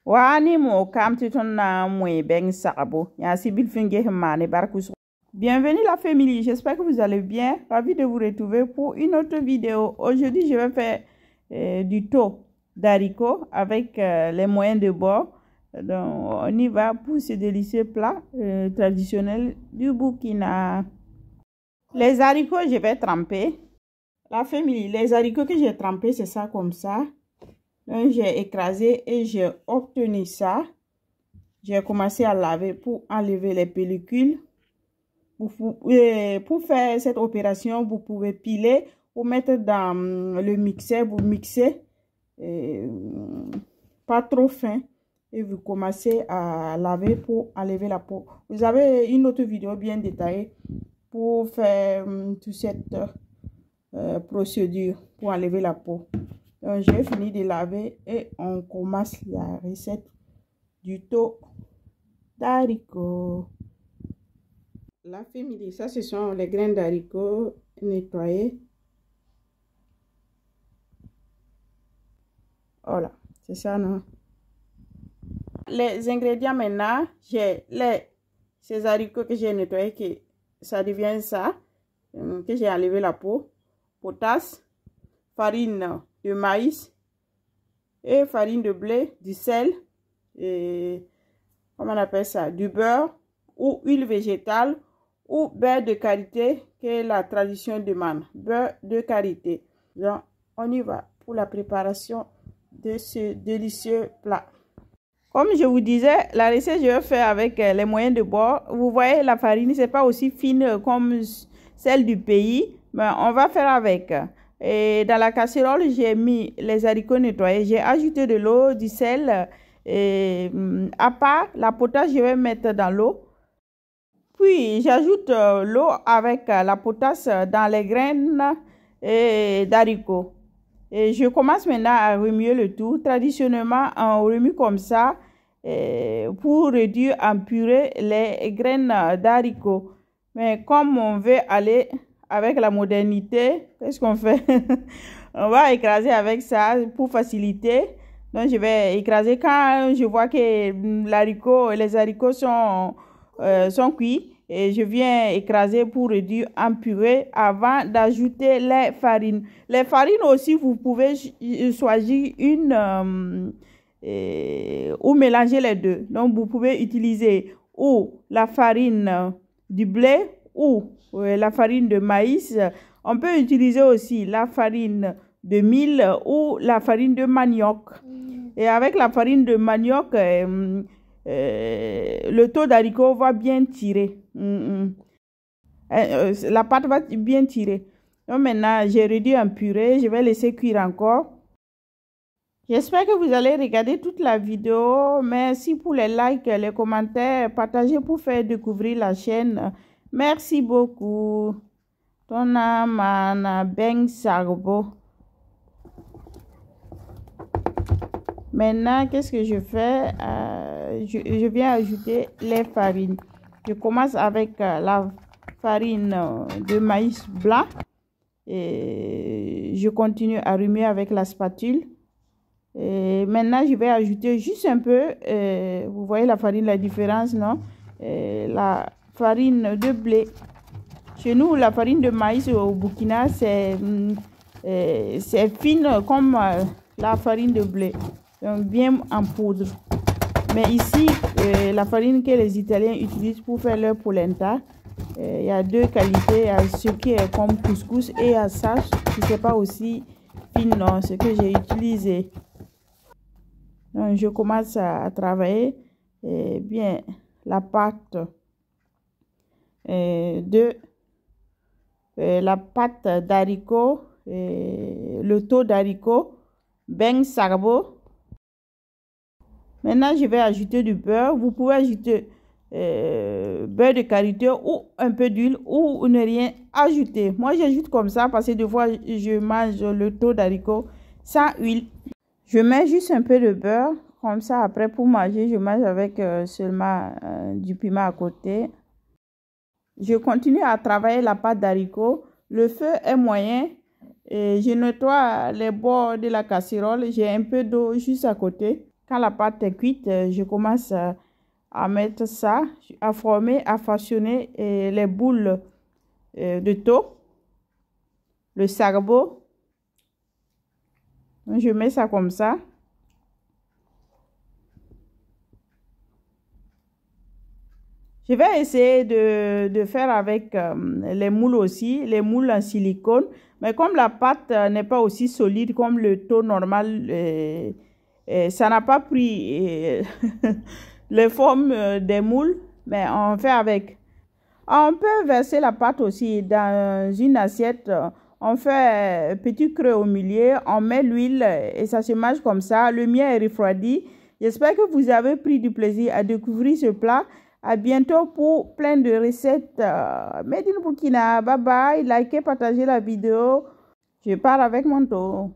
Wani mo kam titon na mwe beng sarabo. Ya sibil finge hemane barkus. Bienvenue la famille, j'espère que vous allez bien. Ravi de vous retrouver pour une autre vidéo. Aujourd'hui, je vais faire du taux d'haricots avec les moyens de bord. Donc, on y va pour ce délicieux plat traditionnel du Burkina. Les haricots, je vais tremper. La famille, les haricots que j'ai trempés, c'est ça comme ça. Donc, j'ai écrasé et j'ai obtenu ça. J'ai commencé à laver pour enlever les pellicules. Pour faire cette opération, vous pouvez piler ou mettre dans le mixeur. Vous mixez pas trop fin et vous commencez à laver pour enlever la peau. Vous avez une autre vidéo bien détaillée pour faire toute cette procédure pour enlever la peau. Donc, j'ai fini de laver et on commence la recette du taux d'haricots. La famille, ça ce sont les graines d'haricots nettoyés. Voilà, c'est ça, non? Les ingrédients maintenant, j'ai ces haricots que j'ai nettoyés, que ça devient ça, que j'ai enlevé la peau, potasse, farine de maïs et farine de blé, du sel, et comment on appelle ça, du beurre ou huile végétale ou beurre de karité que la tradition demande, beurre de karité. Donc, on y va pour la préparation de ce délicieux plat. Comme je vous disais, la recette je vais faire avec les moyens de bord. Vous voyez, la farine, c'est pas aussi fine comme celle du pays, mais on va faire avec. Et dans la casserole, j'ai mis les haricots nettoyés. J'ai ajouté de l'eau, du sel. Et à part, la potasse, je vais mettre dans l'eau. Puis, j'ajoute l'eau avec la potasse dans les graines d'haricots. Et je commence maintenant à remuer le tout. Traditionnellement, on remue comme ça pour réduire en purée les graines d'haricots. Mais comme on veut aller avec la modernité, qu'est-ce qu'on fait? On va écraser avec ça pour faciliter. Donc, je vais écraser quand je vois que les haricots sont cuits. Et je viens écraser pour réduire en purée avant d'ajouter les farines. Les farines aussi, vous pouvez choisir une ou mélanger les deux. Donc, vous pouvez utiliser ou la farine du blé ou la farine de maïs. On peut utiliser aussi la farine de mil ou la farine de manioc. Et avec la farine de manioc, le taux d'haricot va bien tirer. La pâte va bien tirer. Donc maintenant, j'ai réduit en purée. Je vais laisser cuire encore. J'espère que vous allez regarder toute la vidéo. Merci pour les likes, les commentaires. Partagez pour faire découvrir la chaîne. Merci beaucoup. Tona mana beng sarbo. Maintenant, qu'est-ce que je fais? Je viens ajouter les farines. Je commence avec la farine de maïs blanc. Et je continue à remuer avec la spatule. Et maintenant, je vais ajouter juste un peu. Vous voyez la farine, la différence, non? La farine de blé. Chez nous, la farine de maïs au Burkina, c'est fine comme la farine de blé. Donc, bien en poudre. Mais ici, la farine que les Italiens utilisent pour faire leur polenta, il y a deux qualités. Il y a ce qui est comme couscous et il y a ça qui n'est pas aussi fine, non, ce que j'ai utilisé. Donc, je commence à travailler bien la pâte la pâte d'haricot, le taux d'haricot, beng sarbo. Maintenant, je vais ajouter du beurre. Vous pouvez ajouter beurre de karité ou un peu d'huile ou ne rien ajouter. Moi, j'ajoute comme ça parce que des fois, je mange le taux d'haricot sans huile. Je mets juste un peu de beurre. Comme ça, après, pour manger, je mange avec seulement du piment à côté. Je continue à travailler la pâte d'haricot. Le feu est moyen. Et je nettoie les bords de la casserole. J'ai un peu d'eau juste à côté. Quand la pâte est cuite, je commence à mettre ça, à former, à façonner les boules de taux, le sarbo. Je mets ça comme ça. Je vais essayer de faire avec les moules aussi, les moules en silicone. Mais comme la pâte n'est pas aussi solide comme le taux normal, ça n'a pas pris les formes des moules, mais on fait avec. On peut verser la pâte aussi dans une assiette. On fait un petit creux au milieu, on met l'huile et ça se mange comme ça. Le mien est refroidi. J'espère que vous avez pris du plaisir à découvrir ce plat. À bientôt pour plein de recettes. Made in Burkina. Bye bye. Likez, partagez la vidéo. Je pars avec mon tour.